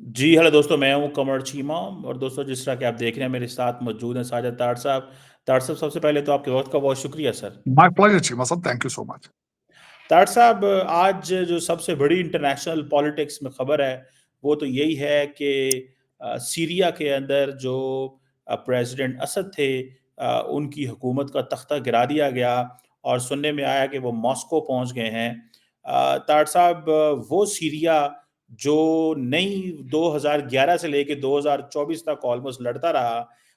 जी, hello दोस्तों, मैं हूँ कमर चीमा और दोस्तों जिस तरह कि आप देख रहे हैं मेरे साथ मौजूद हैं साजिद तार साहब। तार साहब सबसे पहले तो आपके वक़्त का बहुत शुक्रिया सर। माय प्लेजर चीमा साहब, थैंक यू सो मच। तार साहब आज जो सबसे बड़ी इंटरनेशनल पॉलिटिक्स में खबर है, वो तो यही है कि सीरिया के अंदर जो प्रेसिडेंट असद थे उनकी हुकूमत का तख्ता गिरा दिया गया और सुनने में आया कि वो मॉस्को पहुँच गए हैं। तार साहब वो सीरिया जो नई 2011 से लेके 2024 तक ऑलमोस्ट लड़ता रहा,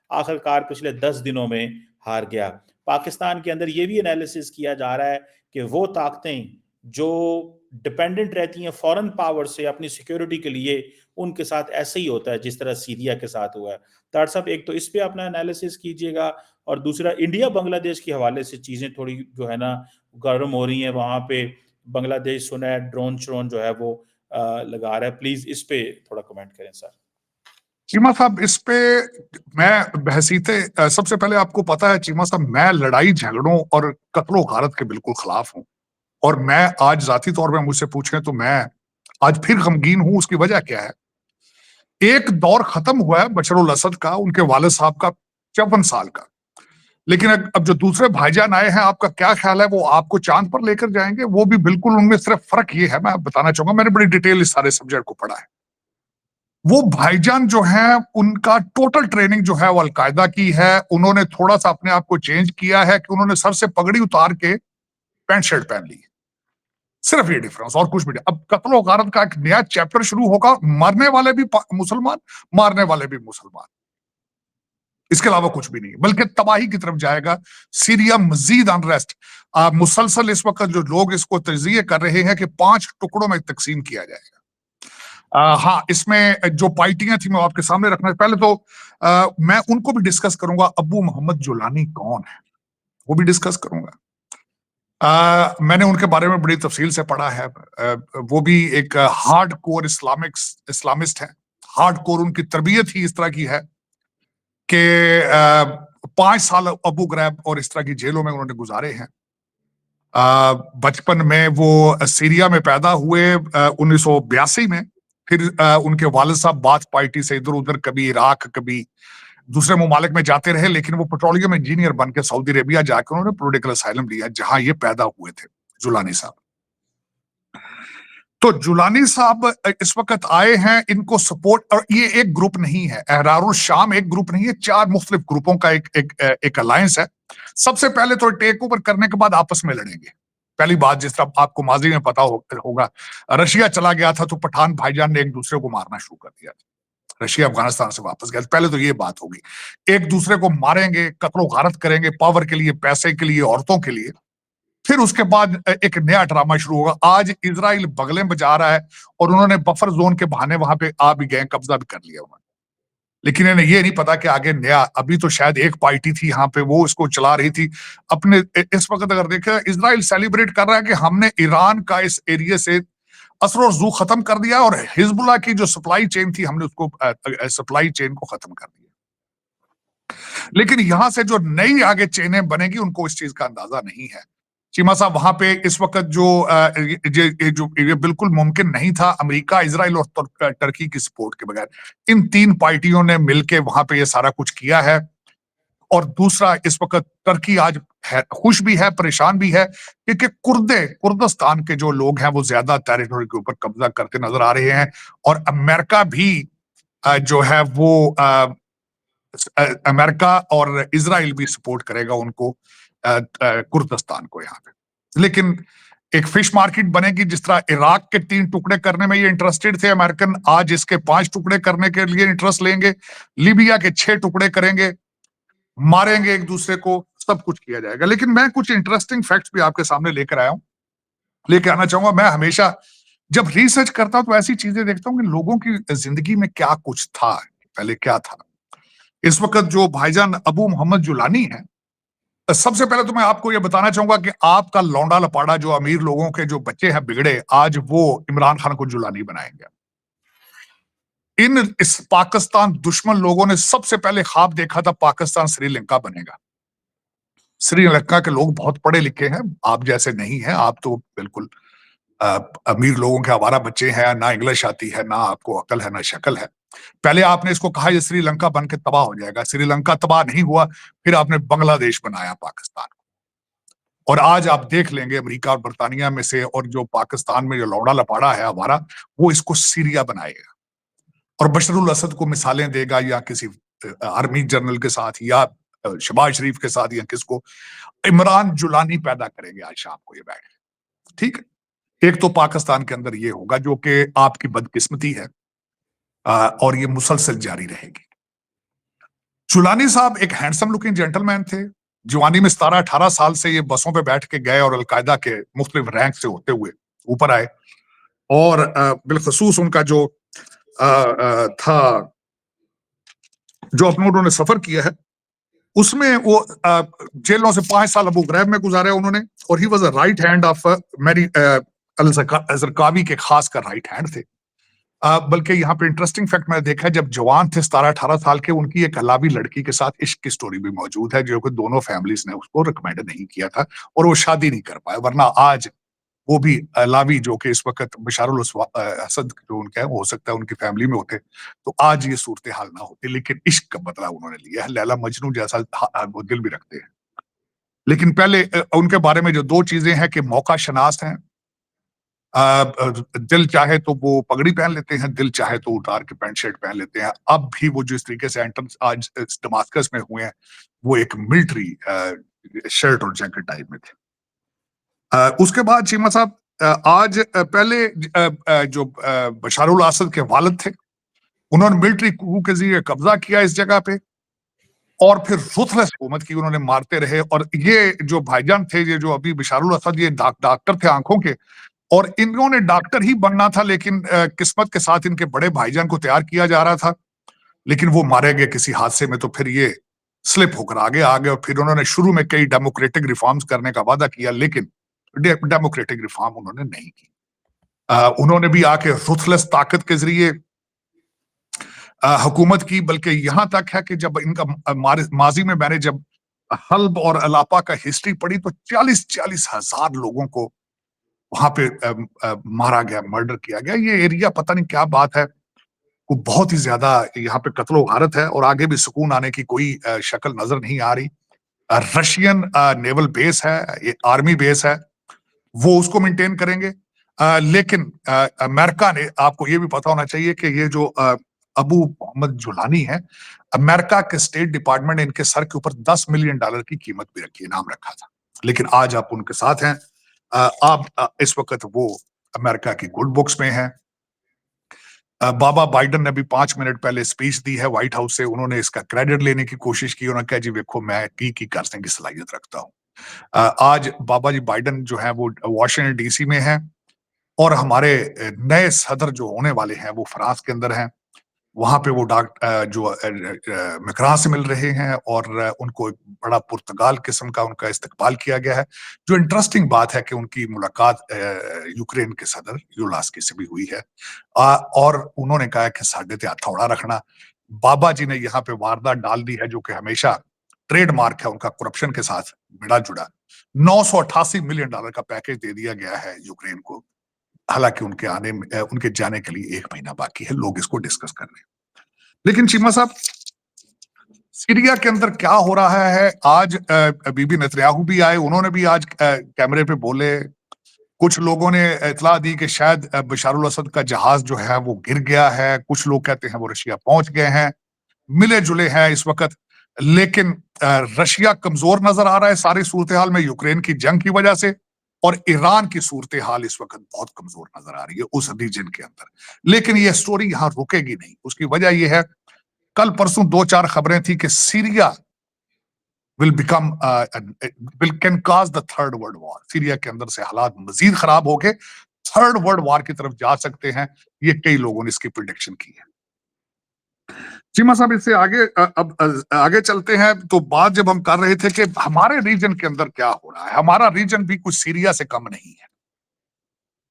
आखिरकार पिछले 10 दिनों में हार गया। पाकिस्तान के अंदर ये भी एनालिसिस किया जा रहा है कि वो ताकतें जो डिपेंडेंट रहती हैं फॉरेन पावर से अपनी सिक्योरिटी के लिए, उनके साथ ऐसे ही होता है जिस तरह सीरिया के साथ हुआ है। तार साहब एक तो इस पे अपना एनालिसिस कीजिएगा और दूसरा इंडिया बांग्लादेश के हवाले से चीज़ें थोड़ी जो है ना गर्म हो रही हैं वहाँ पे। बांग्लादेश सुना है ड्रोन जो है वो लगा रहा है। प्लीज़ इस पे थोड़ा कमेंट करें सर। चीमा साहब, इस पे मैं बहसीते सबसे पहले आपको पता है चीमा साहब, मैं लड़ाई झगड़ों और कत्लो गारत के बिल्कुल खिलाफ हूं। और मैं आज जाती तौर पे मुझसे पूछें तो मैं आज फिर गमगीन हूं। उसकी वजह क्या है? एक दौर खत्म हुआ है बशर असद का, उनके वालिद साहब का, 54 साल का। लेकिन अब जो दूसरे भाईजान आए हैं, आपका क्या ख्याल है? वो आपको चांद पर लेकर जाएंगे? वो भी बिल्कुल, उनमें सिर्फ फर्क ये है, मैं बताना चाहूंगा, मैंने बड़ी डिटेल इस सारे सब्जेक्ट को पढ़ा है। वो भाईजान जो है, उनका टोटल ट्रेनिंग जो है वो अलकायदा की है। उन्होंने थोड़ा सा अपने आप को चेंज किया है कि उन्होंने सर से पगड़ी उतार के पैंट शर्ट पहन ली। सिर्फ ये डिफरेंस, और कुछ भी नहीं। अब कत्ल गारत का एक नया चैप्टर शुरू होगा। मरने वाले भी मुसलमान, मारने वाले भी मुसलमान। इसके अलावा कुछ भी नहीं, बल्कि तबाही की तरफ जाएगा। सीरिया मजीद अनरेस्ट, मुसलसल इस वक्त जो लोग इसको तजिए कर रहे हैं कि 5 टुकड़ों में तकसीम किया जाएगा। हाँ, इसमें जो पार्टियां थी मैं आपके सामने रखना, पहले तो मैं उनको भी डिस्कस करूंगा। अबू मोहम्मद जुलानी कौन है, वो भी डिस्कस करूंगा। मैंने उनके बारे में बड़ी तफसील से पढ़ा है। वो भी एक हार्ड कोर इस्लामिस्ट है। हार्ड कोर उनकी तरबियत ही इस तरह की है कि 5 साल अबू ग्रैब और इस तरह की जेलों में उन्होंने गुजारे हैं। बचपन में वो सीरिया में पैदा हुए 1982 में। फिर उनके वालिद साहब बाथ पार्टी से इधर उधर, कभी इराक, कभी दूसरे ममालिक में जाते रहे, लेकिन वो पेट्रोलियम इंजीनियर बन के सऊदी अरेबिया जाकर उन्होंने पॉलिटिकल असाइलम लिया, जहां ये पैदा हुए थे, जुलानी साहब। तो जुलानी साहब इस वक्त आए हैं, इनको सपोर्ट, और ये एक ग्रुप नहीं है, एहरारुल शाम एक ग्रुप नहीं है, 4 मुख्तलिफ ग्रुपों का एक अलायंस है। सबसे पहले तो टेक ओवर करने के बाद आपस में लड़ेंगे। पहली बात, जिस तरह आपको माजी में पता होगा, रशिया चला गया था तो पठान भाईजान ने एक दूसरे को मारना शुरू कर दिया। रशिया अफगानिस्तान से वापस गया, पहले तो ये बात होगी। एक दूसरे को मारेंगे, कत्लो गारत करेंगे, पावर के लिए, पैसे के लिए, औरतों के लिए। फिर उसके बाद एक नया ड्रामा शुरू होगा। आज इजराइल बगलें बजा रहा है और उन्होंने बफर जोन के बहाने वहां पे आ भी गए, कब्जा भी कर लिया उन्होंने। लेकिन इन्हें ये नहीं पता कि आगे नया, अभी तो शायद एक पार्टी थी यहाँ पे, वो इसको चला रही थी अपने। इस वक्त अगर देखें, इजराइल सेलिब्रेट कर रहा है कि हमने ईरान का इस एरिया से असर और जू खत्म कर दिया, और हिजबुल्लाह की जो सप्लाई चेन थी, हमने उसको सप्लाई चेन को खत्म कर दिया। लेकिन यहां से जो नई आगे चेनें बनेगी, उनको इस चीज का अंदाजा नहीं है। चीमा साहब, वहां पे इस वक्त जो ये बिल्कुल मुमकिन नहीं था, अमेरिका, इजराइल और टर्की की सपोर्ट के बगैर। इन 3 पार्टियों ने मिलकर वहां पे ये सारा कुछ किया है। और दूसरा, इस वक्त टर्की आज है, खुश भी है, परेशान भी है, क्योंकि कुर्दिस्तान के जो लोग हैं वो ज्यादा टेरिटोरी के ऊपर कब्जा करते नजर आ रहे हैं। और अमेरिका भी जो है वो अमेरिका और इजराइल भी सपोर्ट करेगा उनको, कुर्दिस्तान को यहाँ पे। लेकिन एक फिश मार्केट बनेगी। जिस तरह इराक के 3 टुकड़े करने में ये इंटरेस्टेड थे अमेरिकन, आज इसके 5 टुकड़े करने के लिए इंटरेस्ट लेंगे। लीबिया के 6 टुकड़े करेंगे, मारेंगे एक दूसरे को, सब कुछ किया जाएगा। लेकिन मैं कुछ इंटरेस्टिंग फैक्ट्स भी आपके सामने लेकर आया हूं, लेके आना चाहूंगा। मैं हमेशा जब रिसर्च करता हूं तो ऐसी चीजें देखता हूं कि लोगों की जिंदगी में क्या कुछ था, पहले क्या था। इस वक्त जो भाईजान अबू मोहम्मद जुलानी है, सबसे पहले तो मैं आपको यह बताना चाहूंगा कि आपका लौंडा लपाड़ा, जो अमीर लोगों के जो बच्चे हैं बिगड़े, आज वो इमरान खान को जुलानी बनाएंगे। इस पाकिस्तान दुश्मन लोगों ने सबसे पहले ख्वाब देखा था पाकिस्तान श्रीलंका बनेगा। श्रीलंका के लोग बहुत पढ़े लिखे हैं, आप जैसे नहीं हैं, आप तो बिल्कुल अमीर लोगों के आवारा बच्चे हैं, ना इंग्लिश आती है, ना आपको अकल है, ना शक्ल है। पहले आपने इसको कहा ये श्रीलंका बन के तबाह हो जाएगा, श्रीलंका तबाह नहीं हुआ, फिर आपने बांग्लादेश बनाया पाकिस्तान। और आज आप देख लेंगे अमेरिका और बर्तानिया में से, और जो पाकिस्तान में जो लौड़ा लपाड़ा है हमारा, वो इसको सीरिया बनाएगा और बशरुल असद को मिसालें देगा, या किसी आर्मी जनरल के साथ, या शहबाज शरीफ के साथ, या किसको, इमरान जुलानी पैदा करेंगे आज शाम को ये बैठ के। ठीक है, एक तो पाकिस्तान के अंदर ये होगा जो कि आपकी बदकिस्मती है, और ये मुसलसल जारी रहेगी। जुलानी साहब एक हैंडसम लुकिंग जेंटलमैन थे। जवानी में 17-18 साल से ये बसों पे बैठ के गए और अलकायदा के मुख्तलिफ रैंक से होते हुए ऊपर आए। और बिलखसूस उनका जो था, जो अपना उन्होंने सफर किया है, उसमें वो जेलों से 5 साल अबू गरैब में गुजारे उन्होंने, और he was a right hand of मैरी अल-ज़रकावी के खास कर राइट हैंड थे। बल्कि यहाँ पे इंटरेस्टिंग फैक्ट मैंने देखा है, जब जवान थे 17-18 साल के, उनकी एक अलावी लड़की के साथ इश्क की स्टोरी भी मौजूद है, जो कि दोनों फैमिलीज ने उसको रिकमेंड नहीं किया था और वो शादी नहीं कर पाए। वरना आज वो भी अलावी, जो कि इस वक्त बशारुल असद जो उनका है, वो हो सकता है उनकी फैमिली में होते, तो आज ये सूरत हाल ना होती। लेकिन इश्क का बदला उन्होंने लिया है, लैला मजनू जैसा वो दिल भी रखते हैं। लेकिन पहले उनके बारे में जो 2 चीजें हैं कि मौका शनास हैं। दिल चाहे तो वो पगड़ी पहन लेते हैं, दिल चाहे तो उतार के पैंट शर्ट पहन लेते हैं। अब भी वो जिस तरीके से एंटर आज दमास्कस में हुए हैं, वो एक मिलिट्री शर्ट और जैकेट टाइप में थे। उसके बाद चीमा साहब, आज पहले जो बशारुल असद के वालिद थे, उन्होंने मिलिट्री कू के जरिए कब्जा किया इस जगह पे, और फिर रुथलेस हुकूमत की, उन्होंने मारते रहे। और ये जो भाईजान थे, ये जो अभी बशारुल असद, ये डॉक्टर थे आंखों के, और इन्होंने डॉक्टर ही बनना था, लेकिन किस्मत के साथ इनके बड़े भाईजान को तैयार किया जा रहा था, लेकिन वो मारे गए किसी हादसे में, तो फिर ये स्लिप होकर आगे आ गए। और फिर उन्होंने शुरू में कई डेमोक्रेटिक रिफॉर्म्स करने का वादा किया, लेकिन डेमोक्रेटिक रिफॉर्म उन्होंने नहीं की। उन्होंने भी आके रुथलेस ताकत के जरिए हुकूमत की, बल्कि यहां तक है कि जब इनका माजी में मैंने जब हल्ब और अलापा का हिस्ट्री पढ़ी, तो 40-40 हजार लोगों को वहां पे मारा गया, मर्डर किया गया। ये एरिया पता नहीं क्या बात है, वो बहुत ही ज्यादा यहाँ पे कत्लो गारत है, और आगे भी सुकून आने की कोई शक्ल नजर नहीं आ रही। रशियन नेवल बेस है, ये आर्मी बेस है, वो उसको मेंटेन करेंगे। लेकिन अमेरिका ने, आपको ये भी पता होना चाहिए कि ये जो अबू मोहम्मद जुलानी है, अमेरिका के स्टेट डिपार्टमेंट ने इनके सर के ऊपर $10 मिलियन की कीमत भी रखी है, नाम रखा था। लेकिन आज आप उनके साथ हैं। आप इस वक्त वो अमेरिका की गुड बुक्स में हैं। बाबा बाइडेन ने भी 5 मिनट पहले स्पीच दी है व्हाइट हाउस से, उन्होंने इसका क्रेडिट लेने की कोशिश की। उन्होंने कहा जी देखो, मैं की करने की सलाहियत रखता हूँ। आज बाबा जी बाइडेन जो है वो वॉशिंगटन डीसी में है, और हमारे नए सदर जो होने वाले हैं वो फ्रांस के अंदर हैं। वहां पे वो जो मैक्रां से मिल रहे हैं, और उनको एक बड़ा पुर्तगाल किस्म का उनका इस्तकबाल किया गया है। जो इंटरेस्टिंग बात है कि उनकी मुलाकात यूक्रेन के सदर युलास्की से भी हुई है, और उन्होंने कहा कि साडे ते हथौड़ा रखना। बाबा जी ने यहाँ पे वारदात डाल दी है, जो कि हमेशा ट्रेडमार्क है उनका करप्शन के साथ मिला जुड़ा। $988 मिलियन का पैकेज दे दिया गया है यूक्रेन को, हालांकि उनके जाने के लिए 1 महीना बाकी है। लोग इसको डिस्कस कर रहे हैं। लेकिन चीमा साहब, सीरिया के अंदर क्या हो रहा है आज, बीबी नेतन्याहू भी आए, उन्होंने भी आज कैमरे पे बोले। कुछ लोगों ने इतला दी कि शायद बशारुल असद का जहाज जो है वो गिर गया है, कुछ लोग कहते हैं वो रशिया पहुंच गए हैं, मिले जुले हैं इस वक्त। लेकिन रशिया कमजोर नजर आ रहा है सारी सूरत हाल में, यूक्रेन की जंग की वजह से, और ईरान की सूरत हाल इस वक्त बहुत कमजोर नजर आ रही है उस रीजन के अंदर। लेकिन ये स्टोरी यहां रुकेगी नहीं। उसकी वजह यह है, कल परसों 2-4 खबरें थी कि Syria will become will can cause the third world war. Syria के अंदर से हालात मजीद खराब होके थर्ड वर्ल्ड वॉर की तरफ जा सकते हैं। ये कई लोगों ने इसकी प्रिडिक्शन की है। चीमा साहब, इससे आगे अब आगे चलते हैं। तो बात जब हम कर रहे थे कि हमारे रीजन के अंदर क्या हो रहा है, हमारा रीजन भी कुछ सीरिया से कम नहीं है।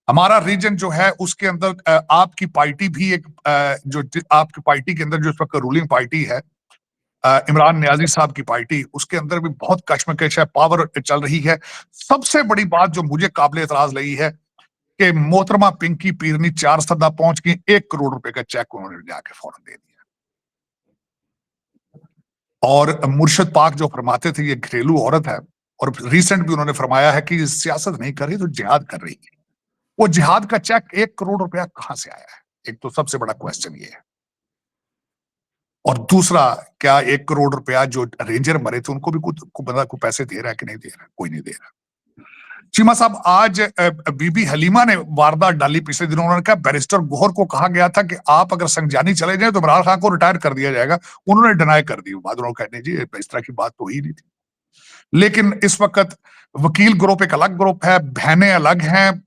हमारा रीजन जो है उसके अंदर आपकी पार्टी भी एक जो आपकी पार्टी के अंदर जो इस वक्त रूलिंग पार्टी है, इमरान नियाजी साहब की पार्टी, उसके अंदर भी बहुत कश्मकश है, पावर चल रही है। सबसे बड़ी बात जो मुझे काबिल एतराज लगी है कि मोहतरमा पिंकी पीरनी 4 सदा पहुंच गई, 1 करोड़ रुपए का चेक उन्होंने जाके फौरन दे दिया। और मुर्शद पाक जो फरमाते थे ये घरेलू औरत है, और रिसेंट भी उन्होंने फरमाया है कि सियासत नहीं कर रही तो जिहाद कर रही है। वो जिहाद का चेक 1 करोड़ रुपया कहां से आया है? एक तो सबसे बड़ा क्वेश्चन ये है। और दूसरा, क्या 1 करोड़ रुपया जो रेंजर मरे थे उनको भी कुछ पैसे दे रहा है कि नहीं दे रहा? कोई नहीं दे रहा। चीमा साहब, आज बीबी हलीमा ने वारदात डाली पिछले दिनों। उन्होंने कहा बैरिस्टर गौहर को कहा गया था कि आप अगर संजानी चले जाए तो इमरान खान को रिटायर कर दिया जाएगा। उन्होंने डिनाई कर दी। बाद उन्होंने कहने जी इस तरह की बात तो ही नहीं थी। लेकिन इस वक्त वकील ग्रुप एक अलग ग्रुप है, बहनें अलग हैं,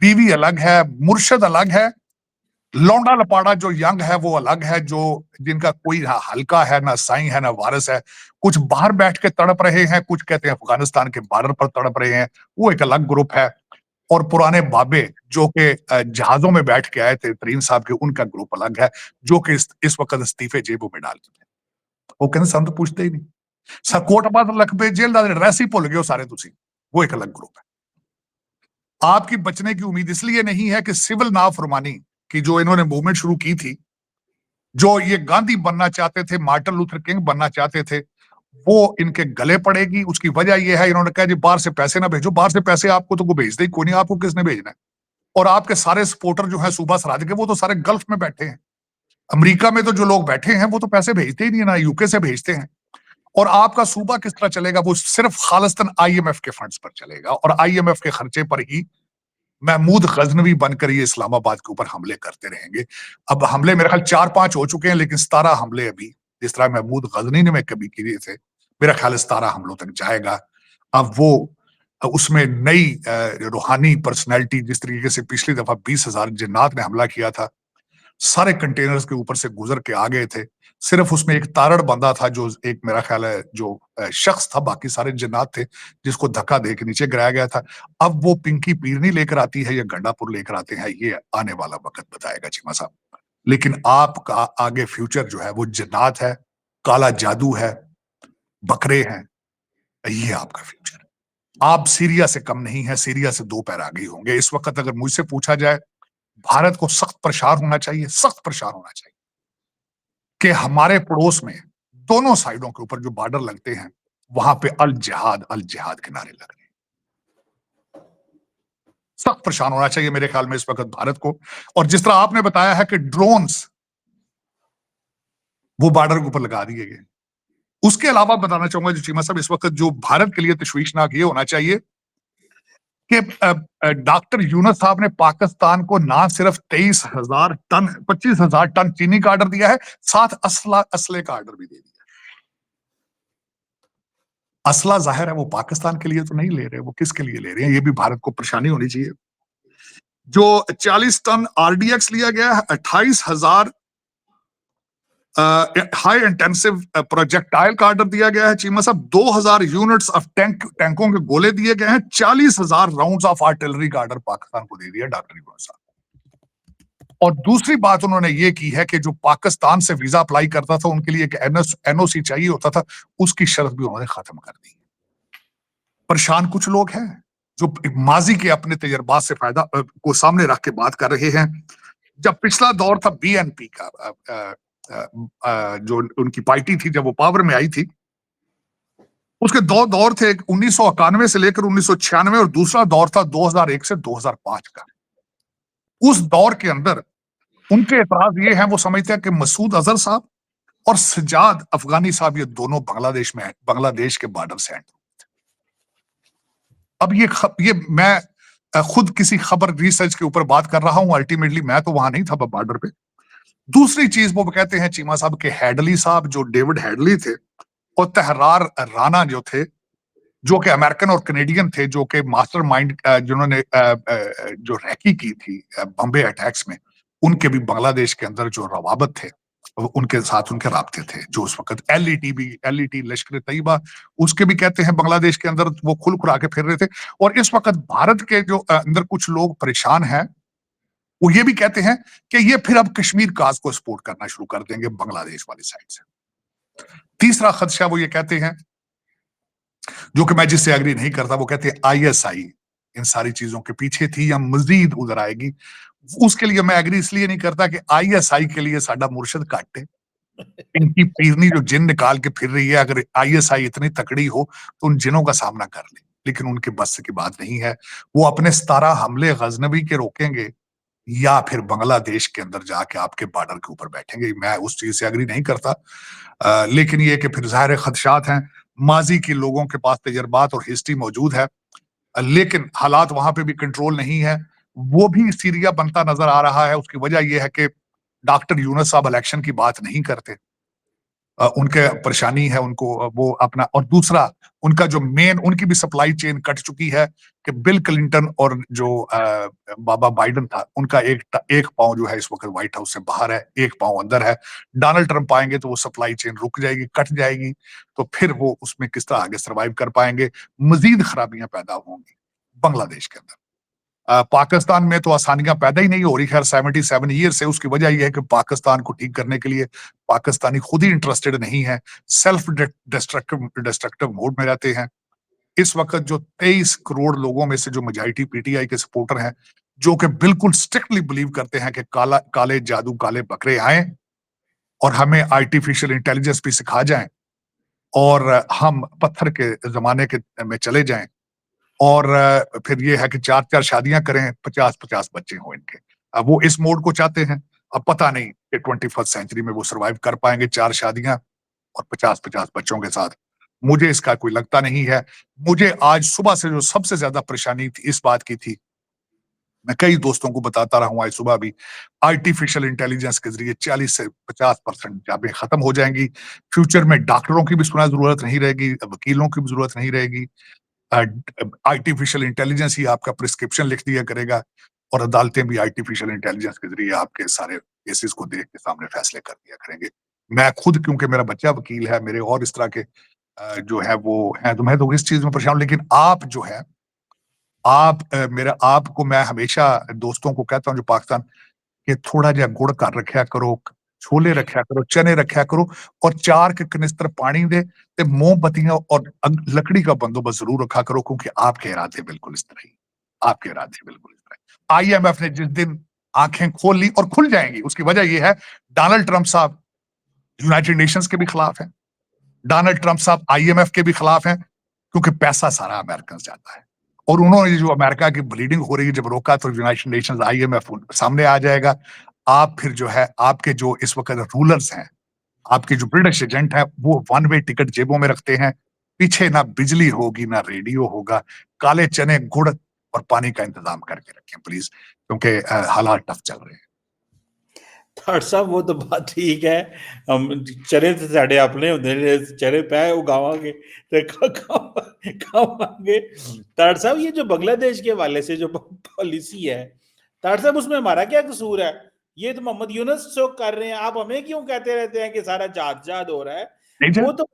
बीवी अलग है, मुर्शद अलग है, लौंडा लपाड़ा जो यंग है वो अलग है, जो जिनका कोई ना हल्का है, ना साईं है, ना वारिस है। कुछ बाहर बैठ के तड़प रहे हैं, कुछ कहते हैं अफगानिस्तान के बॉर्डर पर तड़प रहे हैं, वो एक अलग ग्रुप है। और पुराने बाबे जो कि जहाजों में बैठ के आए थे तरीन साहब के, उनका ग्रुप अलग है, जो कि इस वक्त इस्तीफे जेबों में डाल चुके हैं। वो कहते सन तो पूछते ही नहीं, कोटबाद लखपे जेल का एड्रेस ही भुल गए सारे तुसी। वो एक अलग ग्रुप है। आपकी बचने की उम्मीद इसलिए नहीं है कि सिविल नाफरमानी की जो इन्होंने मूवमेंट शुरू की थी, जो ये गांधी बनना चाहते थे, मार्टिन लूथर किंग बनना चाहते थे, वो इनके गले पड़ेगी। उसकी वजह यह है, इन्होंने कहा जी बाहर से पैसे ना भेजो। बाहर से पैसे आपको तो को भेज दे कोई नहीं, आपको किसने भेजना है? और आपके सारे सपोर्टर जो है सूबा सराज के, वो तो सारे गल्फ में बैठे हैं। अमेरिका में तो जो लोग बैठे हैं वो तो पैसे भेजते ही नहीं है, ना यूके से भेजते हैं। और आपका सूबा किस तरह चलेगा? वो सिर्फ खालिस्तान आईएमएफ के फंड्स पर चलेगा, और आईएमएफ के खर्चे पर ही महमूद गजनवी बनकर ये इस्लामाबाद के ऊपर हमले करते रहेंगे। अब हमले मेरे ख्याल 4-5 हो चुके हैं, लेकिन 17 हमले अभी, जिस तरह महमूद गजनी ने कभी किए थे, मेरा ख्याल 17 हमलों तक जाएगा। अब वो उसमें नई रूहानी पर्सनैलिटी, जिस तरीके से पिछली दफा 20,000 जिन्नात ने हमला किया था, सारे कंटेनर्स के ऊपर से गुजर के आ गए थे। सिर्फ उसमें एक तारड़ बंदा था, जो एक मेरा ख्याल है जो शख्स था, बाकी सारे जिन्नात थे, जिसको धक्का दे के नीचे गिराया गया था। अब वो पिंकी पीरनी लेकर आती है या गंडापुर लेकर आते हैं, ये आने वाला वक्त बताएगा चीमा साहब। लेकिन आपका आगे फ्यूचर जो है वो जिन्नात है, काला जादू है, बकरे हैं, ये आपका फ्यूचर। आप सीरिया से कम नहीं है, सीरिया से 2 पैर आगे होंगे। इस वक्त अगर मुझसे पूछा जाए, भारत को सख्त प्रचार होना चाहिए, सख्त प्रचार होना चाहिए कि हमारे पड़ोस में दोनों साइडों के ऊपर जो बॉर्डर लगते हैं, वहां पे अल जिहाद के नारे लग रहे हैं। सख्त प्रचार होना चाहिए मेरे ख्याल में इस वक्त भारत को। और जिस तरह आपने बताया है कि ड्रोन्स वो बॉर्डर के ऊपर लगा दिए गए, उसके अलावा बताना चाहूंगा जो चीमा साहब, इस वक्त जो भारत के लिए तशवीशनाक ये होना चाहिए कि डॉक्टर यूनुस साहब ने पाकिस्तान को ना सिर्फ 23,000 टन 25,000 टन चीनी का ऑर्डर दिया है, साथ असले का ऑर्डर भी दे दिया। असला जाहिर है वो पाकिस्तान के लिए तो नहीं ले रहे, वो किसके लिए ले रहे हैं? ये भी भारत को परेशानी होनी चाहिए। जो 40 टन आरडीएक्स लिया गया है, 28,000 हाई इंटेंसिव प्रोजेक्टाइल का ऑर्डर दिया गया है चीमा साहब। 2,000 यूनिट्स ऑफ टैंकों के गोले दिए गए हैं। 40,000 राउंड्स ऑफ आर्टिलरी का ऑर्डर पाकिस्तान को दे दिया डॉक्टर यूनुस साहब। और दूसरी बात उन्होंने ये की है कि जो पाकिस्तान से वीजा अप्लाई करता था, उनके लिए एक एनओसी चाहिए होता था, उसकी शर्त भी उन्होंने खत्म कर दी। परेशान कुछ लोग हैं जो माजी के अपने तजर्बात से फायदा को सामने रख के बात कर रहे हैं। जब पिछला दौर था बीएनपी का, जो उनकी पार्टी थी जब वो पावर में आई थी, उसके 2 दौर थे, 1991 से लेकर 1996, और दूसरा दौर था 2001 से 2005 का। उस दौर के अंदर उनके एतराज ये हैं, वो समझते हैं कि मसूद अजहर साहब और सजाद अफगानी साहब, ये दोनों बांग्लादेश के बॉर्डर से हैं। अब ये मैं खुद किसी खबर रिसर्च के ऊपर बात कर रहा हूं, अल्टीमेटली मैं तो वहां नहीं था बॉर्डर पे। दूसरी चीज वो कहते हैं चीमा साहब के हेडली साहब, जो डेविड हेडली थे, और तहरार राणा जो थे, जो कि अमेरिकन और कनेडियन थे, जो कि मास्टरमाइंड जिन्होंने जो रैकी की थी बॉम्बे अटैक्स में, उनके भी बांग्लादेश के अंदर जो रवाबत थे, उनके साथ उनके राब्ते थे। जो उस वक्त एलईटी लश्कर तैयबा, उसके भी कहते हैं बांग्लादेश के अंदर वो खुल खुला के फिर रहे थे। और इस वक्त भारत के जो अंदर कुछ लोग परेशान हैं, वो ये भी कहते हैं कि ये फिर अब कश्मीर काज को सपोर्ट करना शुरू कर देंगे बांग्लादेश वाली साइड से। तीसरा खदशा वो ये कहते हैं, जो कि मैं जिससे एग्री नहीं करता, वो कहते हैं आईएसआई इन सारी चीजों के पीछे थी या मजीद उधर आएगी। उसके लिए मैं एग्री इसलिए नहीं करता कि आईएसआई के लिए साडा मुर्शद घट है। इनकी पीरनी जो जिन निकाल के फिर रही है, अगर आईएसआई इतनी तकड़ी हो तो उन जिनों का सामना कर ले, लेकिन उनके बस की बात नहीं है। वो अपने 17 हमले गजनवी के रोकेंगे या फिर बांग्लादेश के अंदर जाके आपके बॉर्डर के ऊपर बैठेंगे। मैं उस चीज से एग्री नहीं करता। लेकिन ये कि फिर ज़ाहिर खदशात हैं, माजी के लोगों के पास तजर्बात और हिस्ट्री मौजूद है, लेकिन हालात वहां पे भी कंट्रोल नहीं है। वो भी सीरिया बनता नजर आ रहा है। उसकी वजह यह है कि डॉक्टर यूनुस साहब इलेक्शन की बात नहीं करते। उनके परेशानी है, उनको वो अपना, और दूसरा उनका जो मेन, उनकी भी सप्लाई चेन कट चुकी है कि बिल क्लिंटन और जो बाबा बाइडेन था, उनका एक पांव जो है इस वक्त व्हाइट हाउस से बाहर है, एक पांव अंदर है। डोनाल्ड ट्रंप आएंगे तो वो सप्लाई चेन रुक जाएगी, कट जाएगी, तो फिर वो उसमें किस तरह आगे सर्वाइव कर पाएंगे। मजीद खराबियां पैदा होंगी बांग्लादेश के अंदर। पाकिस्तान में तो आसानियां पैदा ही नहीं हो रही, खैर 77 ईयर से। उसकी वजह यह है कि पाकिस्तान को ठीक करने के लिए पाकिस्तानी खुद ही इंटरेस्टेड नहीं है, सेल्फ डिस्ट्रक्टिव मोड में रहते हैं। इस वक्त जो 23 करोड़ लोगों में से जो मेजॉरिटी पीटीआई के सपोर्टर हैं, जो कि बिल्कुल स्ट्रिक्टली बिलीव करते हैं कि काले जादू काले बकरे आए और हमें आर्टिफिशियल इंटेलिजेंस भी सिखा जाएं और हम पत्थर के जमाने के में चले जाएं, और फिर ये है कि 4-4 शादियां करें, 50-50 बच्चे हों इनके। अब वो इस मोड को चाहते हैं। अब पता नहीं कि 21st सेंचुरी में वो सर्वाइव कर पाएंगे 4 शादियां और 50-50 बच्चों के साथ। मुझे इसका कोई लगता नहीं है। मुझे आज सुबह से जो सबसे ज्यादा परेशानी थी, इस बात की थी, मैं कई दोस्तों को बताता रहा हूं आज सुबह भी, आर्टिफिशियल इंटेलिजेंस के जरिए 40 से 50% जाबें खत्म हो जाएंगी। फ्यूचर में डॉक्टरों की भी सुना जरूरत नहीं रहेगी, वकीलों की भी जरूरत नहीं रहेगी। आर्टिफिशियल इंटेलिजेंस ही आपका प्रिस्क्रिप्शन लिख दिया करेगा और अदालतें भी आर्टिफिशियल इंटेलिजेंस के जरिए आपके सारे केसेस को देख के सामने फैसले कर दिया करेंगे। मैं खुद, क्योंकि मेरा बच्चा वकील है, मेरे और इस तरह के जो है वो हैं, तो मैं तो इस चीज में परेशान हूं। लेकिन आप जो है, मेरा आपको मैं हमेशा दोस्तों को कहता हूं जो पाकिस्तान के, थोड़ा जिहा गुड़ घर रखा करो, छोले रखा करो, चने रखा करो, और 4 के कनिस्तर पानी दे ते मोमबत्तियां और लकड़ी का बंदोबस्त जरूर रखा करो, क्योंकि आपके इरादे बिल्कुल इस तरह ही, आपके इरादे बिल्कुल इस तरह। आईएमएफ ने जिस दिन आंखें खोल ली, और खुल जाएंगी, उसकी वजह यह है डोनाल्ड ट्रंप साहब यूनाइटेड नेशंस के भी खिलाफ हैं, डोनाल्ड ट्रंप साहब आईएमएफ के भी खिलाफ हैं, क्योंकि पैसा सारा अमेरिकन से जाता है। और उन्होंने जो अमेरिका की ब्लीडिंग हो रही है जब रोका, तो यूनाइटेड नेशंस आईएमएफ सामने आ जाएगा। आप फिर जो है, आपके जो इस वक्त रूलर्स हैं, आपके जो ब्रिटिश एजेंट हैं, वो वन वे टिकट जेबों में रखते हैं। पीछे ना बिजली होगी ना रेडियो होगा। काले चने, गुड़ और पानी का इंतजाम करके रखें प्लीज, क्योंकि हालात टफ चल रहे हैं। ਡਾਕਟਰ ਸਾਹਿਬ वो तो बात ठीक है, हम चने तो साढ़े अपने होंगे ने, चने पै उगावांगे ते खावांगे। डॉक्टर साहब ये जो बांग्लादेश के हवाले से जो पॉलिसी है, डॉक्टर साहब उसमें हमारा क्या कसूर है? ये तो मोहम्मद यूनुस जो कर रहे हैं, आप हमें क्यों कहते रहते हैं कि सारा जात हो रहा है? नहीं जी? वो तो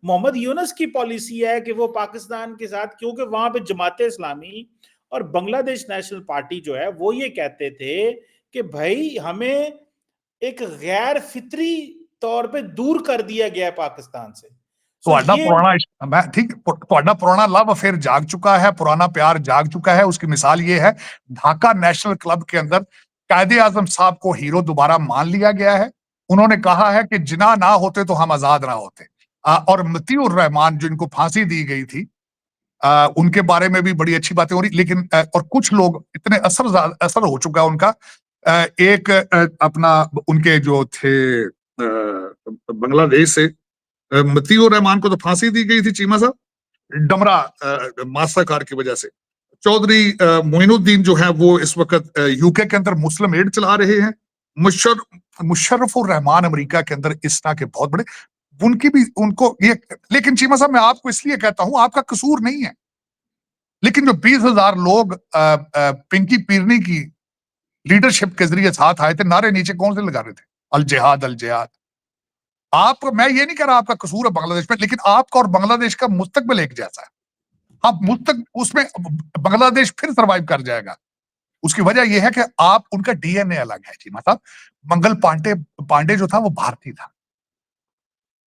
मोहम्मद यूनुस की पॉलिसी है कि वो पाकिस्तान के साथ, क्योंकि वहां पे जमात इस्लामी और बांग्लादेश नेशनल पार्टी जो है वो ये कहते थे कि भाई हमें एक गैर फितरी तौर पे दूर कर दिया गया है पाकिस्तान से। सो ਤੁਹਾਡਾ ये ਪੁਰਾਣਾ ਮੈਂ ਠੀਕ, ਤੁਹਾਡਾ ਪੁਰਾਣਾ लव अफेयर जाग चुका है, पुराना प्यार जाग चुका है। उसकी मिसाल ये है, ढाका नेशनल क्लब के अंदर कायदे आजम साहब को हीरो दोबारा मान लिया गया है। उन्होंने कहा है कि जिना ना होते तो हम आजाद ना होते। और मतीउर रहमान जिनको फांसी दी गई थी, उनके बारे में भी बड़ी अच्छी बातें हो रही, लेकिन और कुछ लोग इतने असर हो चुका है उनका। एक अपना उनके जो थे बांग्लादेश से, मतीउर रहमान को तो फांसी दी गई थी चीमा साहब, डमरा मास्टरकार्ड की वजह से। चौधरी मोइनुद्दीन जो है वो इस वक्त यूके के अंदर मुस्लिम एड चला रहे हैं। मुशर्रफुर रहमान अमेरिका के अंदर इस तरह के बहुत बड़े, उनकी भी उनको ये। लेकिन चीमा साहब, मैं आपको इसलिए कहता हूं, आपका कसूर नहीं है, लेकिन जो 20,000 लोग पिंकी पीरनी की लीडरशिप के जरिए साथ आए थे, नारे नीचे कौन से लगा रहे थे? अल जिहाद अल जिहाद। आप, मैं ये नहीं कह रहा आपका कसूर है बांग्लादेश में, लेकिन आपका और बांग्लादेश का मुस्तकबिल एक जैसा है। आप उसमें बांग्लादेश फिर सर्वाइव कर जाएगा। उसकी वजह यह है कि आप, उनका डीएनए अलग है चीमा साहब। मंगल पांडे जो था वो भारतीय था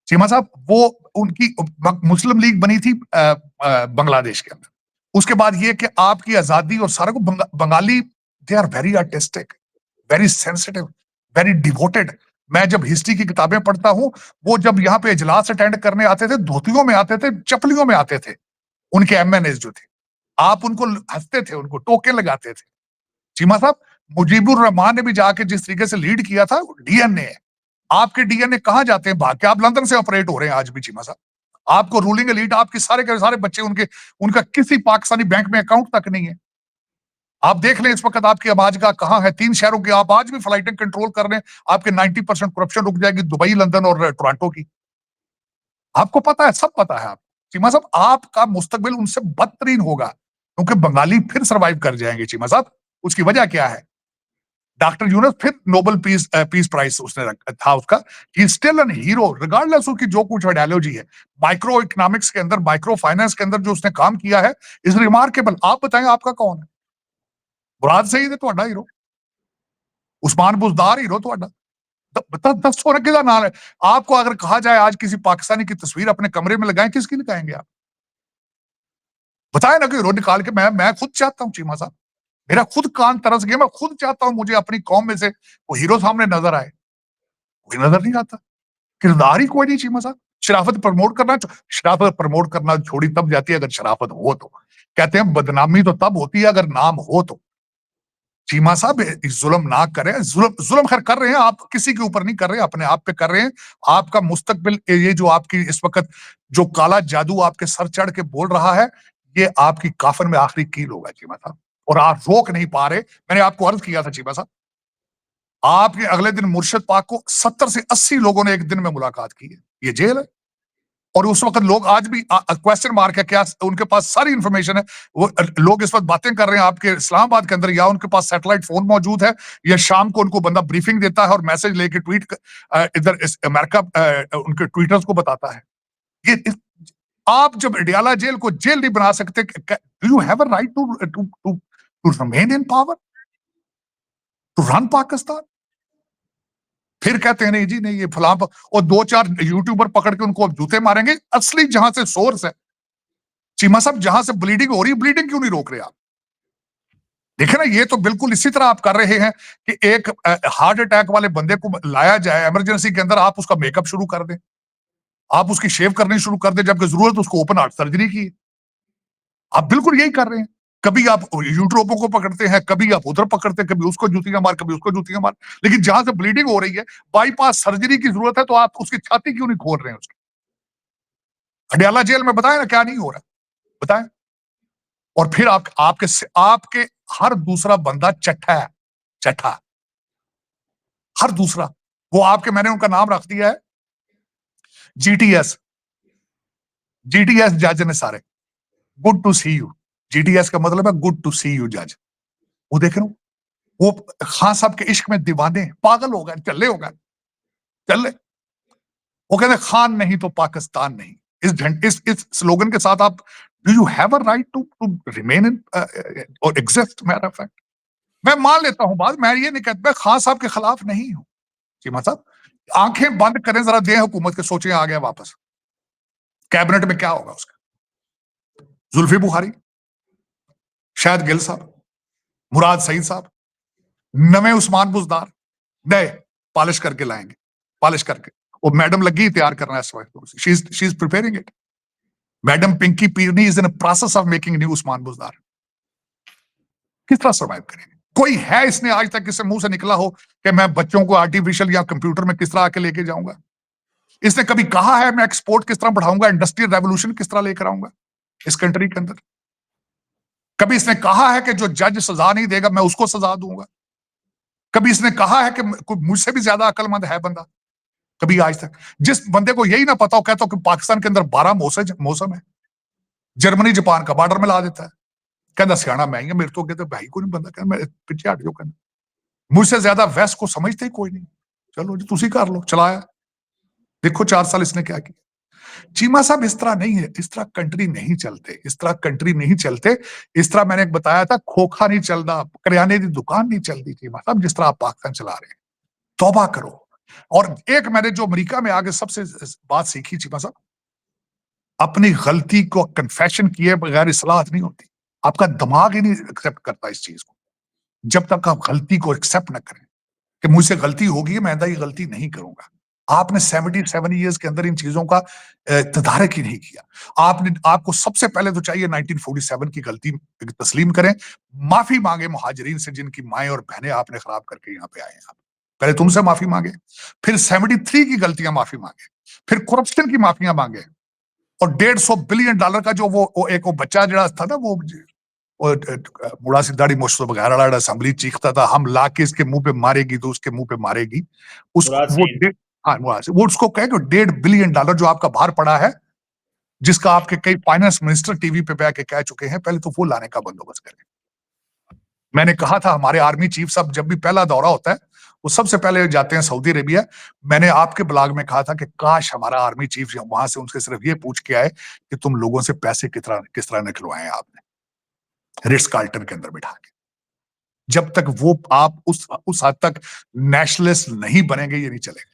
चीमा साहब। वो उनकी मुस्लिम लीग बनी थी बांग्लादेश के अंदर, उसके बाद ये कि आपकी आजादी और सारा को Bengali they are very artistic, very sensitive, very devoted. मैं जब हिस्ट्री की किताबें पढ़ता हूं, वो जब यहाँ पे इजलास अटेंड करने आते थे, धोतियों में आते थे, चपलियों में आते थे, उनके एमएनएस जो थे, आप उनको हंसते थे, उनको टोके लगाते थे। चीमा साहब, मुजीबुर रहमान ने भी जाके जिस तरीके से लीड किया था, डीएनए है। आपके डीएनए कहां जाते हैं भाग के? आप लंदन से ऑपरेट हो रहे हैं आज भी चीमा साहब। आपको रूलिंग एलीट, आपके सारे के सारे बच्चे, उनका किसी पाकिस्तानी बैंक में अकाउंट तक नहीं है। आप देख लें इस वक्त आपकी आवाज का कहां है। 3 शहरों की आप आज भी फ्लाइटें कंट्रोल कर रहे हैं, आपके 90% करप्शन रुक जाएगी, दुबई, लंदन और टोरंटो की। आपको पता है, सब पता है। आप चीमा साहब, आपका मुस्तकबिल उनसे बदतरीन होगा, क्योंकि बंगाली फिर सर्वाइव कर जाएंगे चीमा साहब। उसकी वजह क्या है? डॉक्टर यूनुस फिर नोबेल पीस प्राइज उसने था उसका। He still an hero regardless उसकी जो कुछ आइडियोलॉजी है। माइक्रो इकोनॉमिक्स के अंदर, माइक्रो फाइनेंस के अंदर जो उसने काम किया है इज रिमार्केबल। आप बताएं, आपका कौन है? मुराद सईद है ਤੁਹਾਡਾ हीरो, उस्मान बुजदार हीरो ਤੁਹਾਡਾ। दस और किसका नाम है? आपको अगर कहा जाए आज किसी पाकिस्तानी की तस्वीर अपने कमरे में लगाएं, किसकी लगाएंगे आप? बताए ना कि हीरो निकाल के। मैं खुद चाहता हूं चीमा साहब, मेरा खुद कान तरस गया। मैं खुद चाहता हूं मुझे अपनी कौम में से वो हीरो सामने नजर आए, कोई नजर नहीं आता। किरदार ही कोई नहीं चीमा साहब। शराफत प्रमोट करना छोड़ी तब जाती है अगर शराफत हो तो। कहते हैं बदनामी तो तब होती है अगर नाम हो तो। चीमा साहब, जुल्म ना करें। जुल्म जुल्म खैर कर रहे हैं आप, किसी के ऊपर नहीं कर रहे, अपने आप पे कर रहे हैं। आपका मुस्तकबिल, ये जो आपकी इस वक्त जो काला जादू आपके सर चढ़ के बोल रहा है, ये आपकी काफन में आखिरी कील होगा चीमा साहब, और आप रोक नहीं पा रहे। मैंने आपको अर्ज किया था चीमा साहब, आपके अगले दिन मुर्शिद पाक को 70 से 80 लोगों ने एक दिन में मुलाकात की है। ये जेल है। और उस वक्त लोग आज भी क्वेश्चन मार्क है, क्या उनके पास सारी इंफॉर्मेशन है? वो लोग इस वक्त बातें कर रहे हैं आपके इस्लामाबाद के अंदर, या उनके पास सैटेलाइट फोन मौजूद है, या शाम को उनको बंदा ब्रीफिंग देता है और मैसेज लेके ट्वीट इधर अमेरिका उनके ट्वीटर्स को बताता है। ये आप जब अडियाला जेल को जेल नहीं बना सकते, do you have a right to to to to remain in power, to run Pakistan? फिर कहते हैं नहीं जी नहीं, ये फलां और 2-4 यूट्यूबर पकड़ के उनको अब जूते मारेंगे। असली जहां से सोर्स है चीमा साहब, जहां से ब्लीडिंग हो रही है, ब्लीडिंग क्यों नहीं रोक रहे आप? देखे ना, ये तो बिल्कुल इसी तरह आप कर रहे हैं कि एक हार्ट अटैक वाले बंदे को लाया जाए इमरजेंसी के अंदर, आप उसका मेकअप शुरू कर दें, आप उसकी शेव करनी शुरू कर दें, जबकि जरूरत उसको ओपन हार्ट सर्जरी की है। आप बिल्कुल यही कर रहे हैं। कभी आप यूट्यूबों को पकड़ते हैं, कभी आप उधर पकड़ते हैं, कभी उसको जूतियां मार, कभी उसको जूतियां मार। लेकिन जहां से ब्लीडिंग हो रही है, बाईपास सर्जरी की जरूरत है, तो आप उसकी छाती क्यों नहीं खोल रहे हैं उसकी? अडियाला जेल में बताएं ना क्या नहीं हो रहा, बताएं। और फिर आपके हर दूसरा बंदा चट्टा है, चट्टा, हर दूसरा। वो आपके, मैंने उनका नाम रख दिया है जीटीएस, जीटीएस जज ने सारे। Good to see you, GTS का मतलब है गुड टू सी यू जज। वो देख रहे हो, वो खान साहब के इश्क में दीवाने, पागल हो गए, चले हो गए, चले। वो कहते खान नहीं तो पाकिस्तान नहीं। इस स्लोगन के साथ आप, do you have a right to to remain in और एग्जिस्ट? मैटर ऑफ फैक्ट, मैं मान लेता हूं बात, मैं ये नहीं कहता, मैं खान साहब के खिलाफ नहीं हूं चीमा साहब। आंखें बंद करें जरा, दें हुकूमत के, सोचें आ गया वापस, कैबिनेट में क्या होगा उसका? जुल्फी बुखारी, शायद गिल साहब, मुराद सईद साहब, नवे उस्मान बुजदार, नए पॉलिश करके लाएंगे, पॉलिश करके। वो मैडम लगी तैयार करना इस वक्त, she is preparing it. Madam Pinki Peerni is in process of making new Usman Buzdar. किस तरह सर्वाइव करेंगे? कोई है इसने आज तक किसी मुंह से निकला हो कि मैं बच्चों को आर्टिफिशियल या कंप्यूटर में किस तरह आके लेके जाऊंगा? इसने कभी कहा है मैं एक्सपोर्ट किस तरह बढ़ाऊंगा, इंडस्ट्रियल रेवोल्यूशन किस तरह लेकर आऊंगा इस कंट्री के अंदर? कभी इसने कहा है कि जो जज सजा नहीं देगा मैं उसको सजा दूंगा? कभी इसने कहा है कि मुझसे भी ज्यादा अकलमंद है बंदा? कभी आज तक? जिस बंदे को यही ना पता हो, कहता हो कि पाकिस्तान के अंदर 12 मौसम है, जर्मनी जापान का बॉर्डर में ला देता है, कहता सियाना मैं ही, मेरे तो कहते भाई कोई नहीं बंदा, कहता मैं पीछे हट जाओ, कहना मुझसे ज्यादा वेस्ट को समझते ही कोई नहीं। चलो जी तुसी कर लो, चलाया, देखो 4 साल इसने क्या किया। चीमा साहब इस तरह नहीं है, इस तरह कंट्री नहीं चलते, इस तरह कंट्री नहीं चलते। इस तरह मैंने बताया था, खोखा नहीं चलता, करियाने की दुकान नहीं चलती चीमा साहब, जिस तरह आप पाकिस्तान चला रहे हैं। तौबा करो। और एक मैंने जो अमेरिका में आगे सबसे बात सीखी चीमा साहब, अपनी गलती को कन्फेशन किए बगैर इस्लाह नहीं होती। आपका दिमाग ही नहीं एक्सेप्ट करता इस चीज को। जब तक आप गलती को एक्सेप्ट न करें कि मुझसे गलती होगी, मैं ये गलती नहीं करूंगा। आपने 77 ईयर्स के अंदर इन चीजों का तदारक ही नहीं किया। आपको सबसे पहले तो चाहिए 1947 की गलती तस्लीम करें, माफी मांगे मुहाजिरीन से जिनकी माएं और बहनें आपने खराब करके यहाँ पे आए हैं। आप पहले तुमसे माफी मांगे, फिर 73 की गलतियां माफी मांगे, फिर करप्शन की माफियां मांगे, और $150 बिलियन का जो वो एक वो बच्चा जरा था ना, वो मुड़ा सी दाढ़ी मुझ वगैरह असेंबली चीखता था, हम ला के इसके मुंह पे मारेगी तो उसके मुंह पे मारेगी उसको, मुराद सईद। हाँ वो उसको कहे कि $1.5 बिलियन जो आपका बाहर पड़ा है, जिसका आपके कई फाइनेंस मिनिस्टर टीवी पे बैठ के कह चुके हैं, पहले तो वो लाने का बंदोबस्त करें। मैंने कहा था हमारे आर्मी चीफ साहब जब भी पहला दौरा होता है वो सबसे पहले जाते हैं सऊदी अरेबिया। मैंने आपके ब्लॉग में कहा था कि काश हमारा आर्मी चीफ वहां से उनसे सिर्फ ये पूछ के आए कि तुम लोगों से पैसे किस तरह निकलवाए आपने रिट्स कार्ल्टन के अंदर बिठा के। जब तक वो आप उस हद तक नेशनलिस्ट नहीं बनेंगे ये नहीं चलेगा।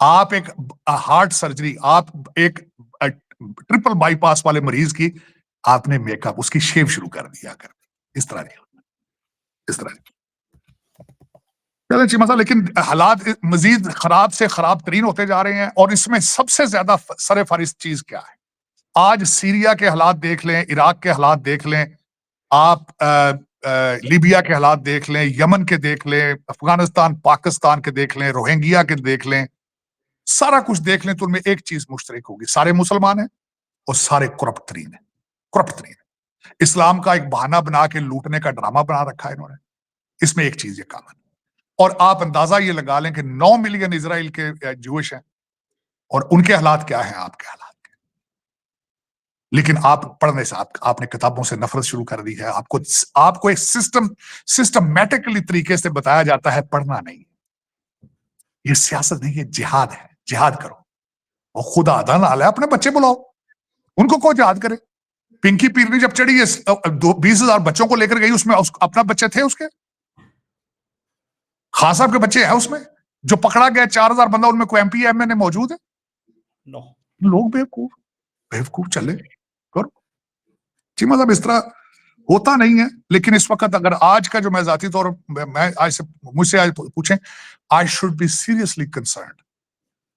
आप एक हार्ट सर्जरी, आप एक ट्रिपल बाईपास वाले मरीज की आपने मेकअप उसकी शेव शुरू कर दिया कर, इस तरह नहीं, इस तरह नहीं। चलें चीमा साहब, लेकिन हालात मजीद खराब से खराब तरीन होते जा रहे हैं, और इसमें सबसे ज्यादा सरे फहरिस्त चीज क्या है? आज सीरिया के हालात देख लें, इराक के हालात देख लें, आप लीबिया के हालात देख लें, यमन के देख लें, अफगानिस्तान पाकिस्तान के देख लें, रोहिंग्या के देख लें, सारा कुछ देख लें तो उनमें एक चीज मुश्तरक होगी, सारे मुसलमान हैं और सारे करप्ट तरीन है, करप्ट तरीन है। इस्लाम का एक बहाना बना के लूटने का ड्रामा बना रखा है इन्होंने। इसमें एक चीज ये कॉमन, और आप अंदाजा ये लगा लें कि 9 मिलियन इजराइल के जूश हैं, और उनके हालात क्या हैं आपके हालात के। लेकिन आप पढ़ने से आपने किताबों से नफरत शुरू कर दी है। आपको एक सिस्टमैटिकली तरीके से बताया जाता है, पढ़ना नहीं, ये सियासत नहीं, ये जिहाद है, जिहाद करो। और खुदा अदा नाल है, अपने बच्चे बुलाओ, उनको को जिहाद करे। पिंकी पीरनी जब चढ़ी है 20,000 बच्चों को लेकर गई, उसमें अपना बच्चे थे उसके, खान साहब के बच्चे हैं उसमें, जो पकड़ा गया 4,000 बंदा, उनमें कोई एमपी एमएनए मौजूद है? नो। लोग बेवकूफ, बेवकूफ चले करो। चीमा साहब इस तरह होता नहीं है। लेकिन इस वक्त अगर आज का जो मैं जाती तौर मैं आज से मुझसे आज पूछें, I should be seriously concerned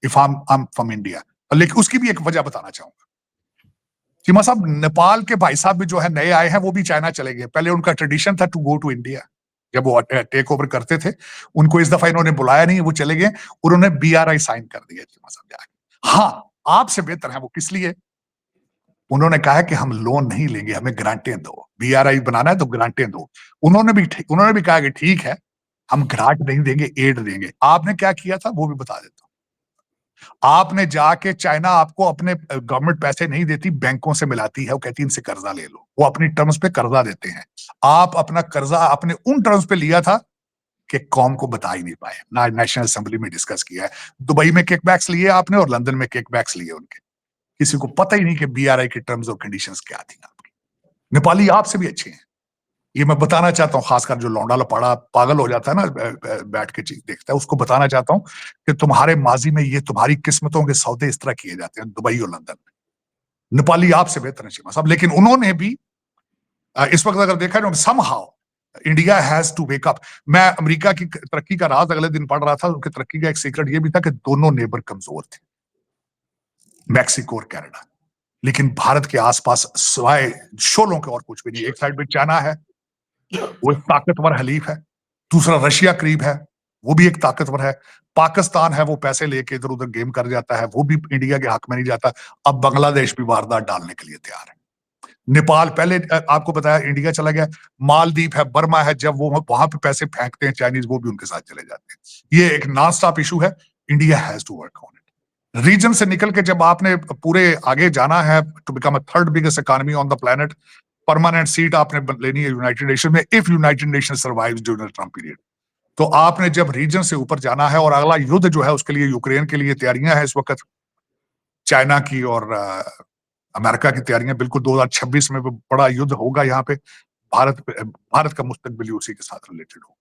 if I am from India. लेकिन उसकी भी एक वजह बताना चाहूंगा। चीमा साहब, नेपाल के भाई साहब भी जो है नए आए हैं, वो भी चाइना चले गए। पहले उनका ट्रेडिशन था टू गो टू इंडिया, जब वो टेक ओवर करते थे। उनको इस दफा इन्होंने बुलाया नहीं, वो चले गए, उन्होंने BRI साइन कर दिया चीमा साहब जाके। हाँ, आपसे बेहतर है वो, किस लिए? उन्होंने कहा कि हम लोन नहीं लेंगे, हमें ग्रांटें दो, BRI बनाना है तो ग्रांटें दो। उन्होंने भी कहा कि ठीक है, हम ग्रांट नहीं देंगे, एड देंगे। आपने क्या किया था वो भी बता देता हूं। आपने जाके, चाइना आपको अपने गवर्नमेंट पैसे नहीं देती, बैंकों से मिलाती है, वो कहती है इनसे कर्जा ले लो, वो अपनी टर्म्स पे कर्जा देते हैं। आप अपना कर्जा आपने उन टर्म्स पे लिया था कि कौम को बता ही नहीं पाए ना। नेशनल असेंबली में डिस्कस किया है, दुबई में किकबैक्स लिए आपने और लंदन में किकबैक्स लिए उनके, किसी को पता ही नहीं कि BRI की टर्म्स और कंडीशंस क्या थी आपकी। नेपाली आपसे भी अच्छे हैं, ये मैं बताना चाहता हूँ। खासकर जो लौंडा लपाड़ा पागल हो जाता है ना, बैठ के चीज देखता है, उसको बताना चाहता हूँ कि तुम्हारे माजी में ये तुम्हारी किस्मतों के सौदे इस तरह किए जाते हैं दुबई और लंदन में। नेपाली आपसे बेहतर है चीमा साहब, लेकिन उन्होंने भी इस वक्त अगर देखा जाए, somehow India has to wake up. मैं अमेरिका की तरक्की का राज अगले दिन पढ़ रहा था, उनकी तरक्की का एक सीक्रेट ये भी था कि दोनों नेबर कमजोर थे, मैक्सिको और कनाडा। लेकिन भारत के आसपास सिवाय शोलों के और कुछ भी नहीं। एक साइड में चाइना है, वो एक ताकतवर हलीफ है, दूसरा रशिया करीब है, वो भी एक ताकतवर है, पाकिस्तान है, वो पैसे लेके इधर उधर गेम कर जाता है, वो भी इंडिया के हक में नहीं जाता। अब बांग्लादेश भी वारदात डालने के लिए तैयार है। नेपाल पहले आपको बताया इंडिया चला गया, मालदीव है, बर्मा है, जब वो वहां पे पैसे फेंकते हैं चाइनीज, वो भी उनके साथ चले जाते हैं। ये एक नॉन स्टॉप इशू है, India has to work on it. Reason से निकल के जब आपने पूरे आगे जाना है to become a third biggest economy on the planet, permanent seat आपने लेनी है यूनाइटेड नेशन में, if united nation survives during Trump period. तो आपने जब रीजन से ऊपर जाना है, और अगला युद्ध जो है उसके लिए यूक्रेन के लिए तैयारियां हैं इस वक्त, चाइना की और अमेरिका की तैयारियां, बिल्कुल 2026 में बड़ा युद्ध होगा यहाँ पे। भारत का मुस्तकबिल उसी के साथ रिलेटेड हो।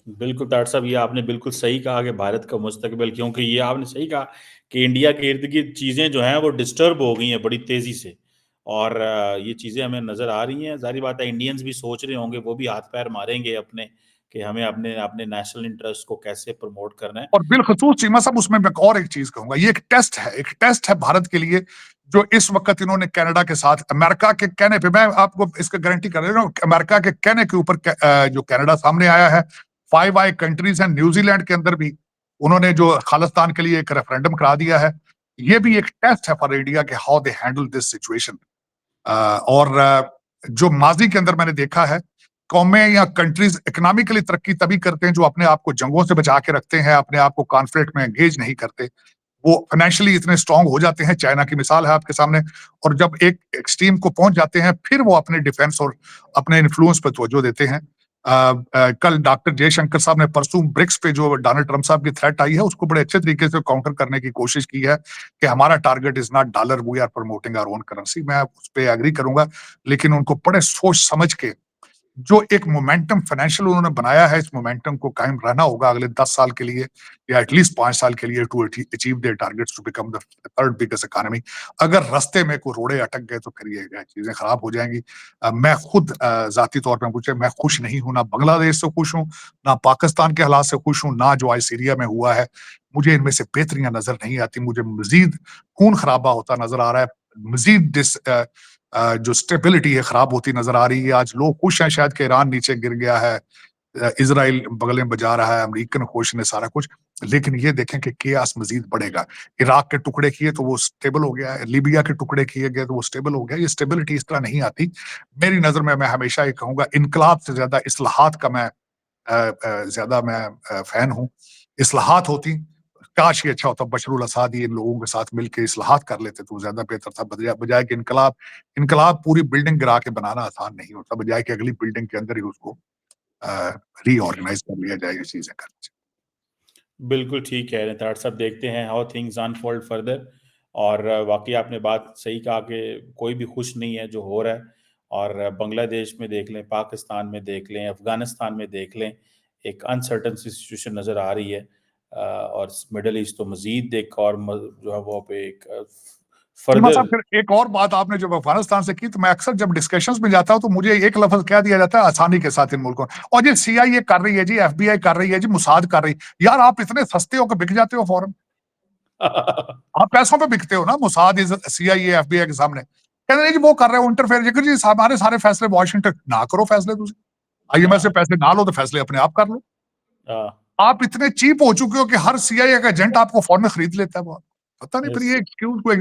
बिल्कुल डॉक्टर साहब, ये आपने बिल्कुल सही कहा कि भारत का मुस्तकबिल, क्योंकि ये आपने सही कहा कि इंडिया के इर्द गिर्द चीज़ें जो हैं वो डिस्टर्ब हो गई हैं बड़ी तेज़ी से, और ये चीज़ें हमें नज़र आ रही हैं। ज़ाहिर बात है इंडियंस भी सोच रहे होंगे, वो भी हाथ-पैर मारेंगे अपने कि हमें अपने अपने नेशनल इंटरेस्ट को कैसे प्रमोट करना है। और बिलखसूस चीमा साहब उसमें मैं और एक चीज कहूंगा, ये एक टेस्ट है भारत के लिए, जो इस वक्त इन्होंने कनाडा के साथ, अमेरिका के कहने पे, मैं आपको इसका गारंटी कर रहा हूँ, अमेरिका के कहने के ऊपर जो कनाडा सामने आया है, 5 आई कंट्रीज हैं, न्यूजीलैंड के अंदर भी उन्होंने जो खालिस्तान के लिए एक रेफरेंडम करा दिया है। ये भी एक टेस्ट है फॉर इंडिया के how they handle this situation. और जो माजी के अंदर मैंने देखा है, कौमें या कंट्रीज इकोनॉमिकली तरक्की तभी करते हैं जो अपने आप को जंगों से बचा के रखते हैं, अपने आप को कॉन्फ्लिक्ट में एंगेज नहीं करते। वो फाइनेंशियली इतने स्ट्रांग हो जाते हैं, चाइना की मिसाल है आपके सामने, और जब एक एक्सट्रीम को पहुंच जाते हैं फिर वो अपने डिफेंस और अपने इन्फ्लुएंस पर तवज्जो देते हैं। कल डॉक्टर जयशंकर साहब ने परसों ब्रिक्स पे जो डोनाल्ड ट्रंप साहब की थ्रेट आई है उसको बड़े अच्छे तरीके से काउंटर करने की कोशिश की है कि हमारा target is not dollar, we are promoting our own currency. मैं उस पर एग्री करूंगा, लेकिन उनको बड़े सोच समझ के जो एक मोमेंटम फाइनेंशियल उन्होंने बनाया है, इस मोमेंटम को कायम रहना होगा अगले 10 साल के लिए या एटलीस्ट 5 साल के लिए, to achieve their targets to become the third biggest economy. अगर रास्ते में कोई रोड़े अटक गए तो फिर ये चीजें खराब हो जाएंगी। मैं खुद जाती तौर पर पूछे, मैं खुश नहीं हूं, ना बांग्लादेश से खुश हूं, ना पाकिस्तान के हालात से खुश हूं, ना जो आज सीरिया में हुआ है। मुझे इनमें से बेहतरियां नजर नहीं आती, मुझे मजीद खून खराबा होता नजर आ रहा है, मजीद जो स्टेबिलिटी है खराब होती नजर आ रही है। आज लोग खुश हैं शायद कि ईरान नीचे गिर गया है, इजराइल बगल में बजा रहा है, अमेरिकन खुश ने सारा कुछ, लेकिन ये देखें कि केयास मजीद बढ़ेगा। इराक के टुकड़े किए तो वो स्टेबल हो गया है, लीबिया के टुकड़े किए गए तो वो स्टेबल हो गया। ये स्टेबिलिटी इस तरह नहीं आती मेरी नजर में। मैं हमेशा ये कहूंगा, इनकलाब से ज्यादा इस्लाहात का मैं ज्यादा मैं फैन हूँ। इस्लाहात होती, काश ये अच्छा होता बशरुल असाद इन लोगों के साथ मिलकर इस्लाहात कर लेते तो ज्यादा बेहतर था, बजाय कि इनकलाब इनकलाब पूरी बिल्डिंग गिरा के बनाना आसान नहीं होता, बजाय कि अगली बिल्डिंग के अंदर ही उसको रीऑर्गेनाइज कर लिया जाए, ये चीजें करनी चाहिए। बिल्कुल ठीक कह रहे हैं तार साहब, देखते हैं हाउ थिंग्स अनफोल्ड फर्दर। और वाकई आपने बात सही कहा कि कोई भी खुश नहीं है जो हो रहा है। और बांग्लादेश में देख लें, पाकिस्तान में देख लें, अफगानिस्तान में देख लें, एक अनसर्टन सी सिचुएशन नज़र आ रही है। और मिडल ईस्ट तो मजीद एक और जो है वो पे एक सीमा साहब, फर्दर। फिर एक और बात आपने जब अफगानिस्तान से की, तो मैं अक्सर जब डिस्कशंस में जाता हूं तो मुझे एक लफ्ज कह दिया जाता है आसानी के साथ इन मुल्कों, और ये सीआईए कर रही है जी, एफबीआई कर रही है जी, मुसाद कर रही। यार आप इतने सस्ते होकर बिक जाते हो फौरन, आप पैसों पे बिकते हो ना। मुसाद इज सीआईए एफबीआई के सामने कहते नहीं जी वो कर रहे हो इंटरफेयर जी, हमारे सारे फैसले वाशिंगटन ना करो, फैसले तुझे आईएमएफ से पैसे ना लो तो फैसले अपने आप कर लो। आप इतने चीप हो चुके हो कि हर सीआईए का एजेंट आपको फौरन खरीद लेता है। वो पता नहीं, फिर ये एक्सक्यूज को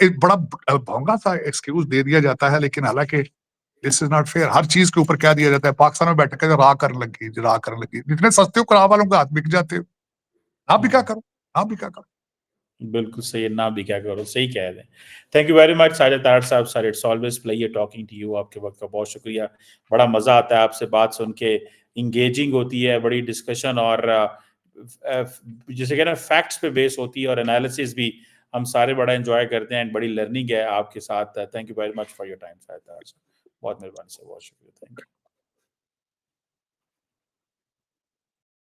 एक बड़ा भोंगा सा एक्सक्यूज दे दिया जाता है, लेकिन हालांकि दिस इज नॉट फेयर। हर चीज के ऊपर क्या दिया जाता है, पाकिस्तान में बैठ कर राह करने लगी, राह करने लगी, जितने सस्ते हो कराह वालों के हाथ बिक जाते हो। आप भी क्या करो, आप भी क्या करो। बिल्कुल सही है, ना भी क्या करो, सही कह रहे हैं। Thank you very much Sajid Tarar Sahab sir, it's always pleasure talking to you. आपके वक्त का बहुत शुक्रिया। बड़ा मज़ा आता है आपसे बात सुन के, इंगेजिंग होती है बड़ी डिस्कशन, और जैसे कहना फैक्ट्स पे बेस होती है, और एनालिसिस भी हम सारे बड़ा एंजॉय करते हैं, एंड बड़ी लर्निंग है आपके साथ। Thank you very much for your time Sajid Tarar साहब, बहुत मेहरबानी सर, बहुत शुक्रिया, थैंक यू।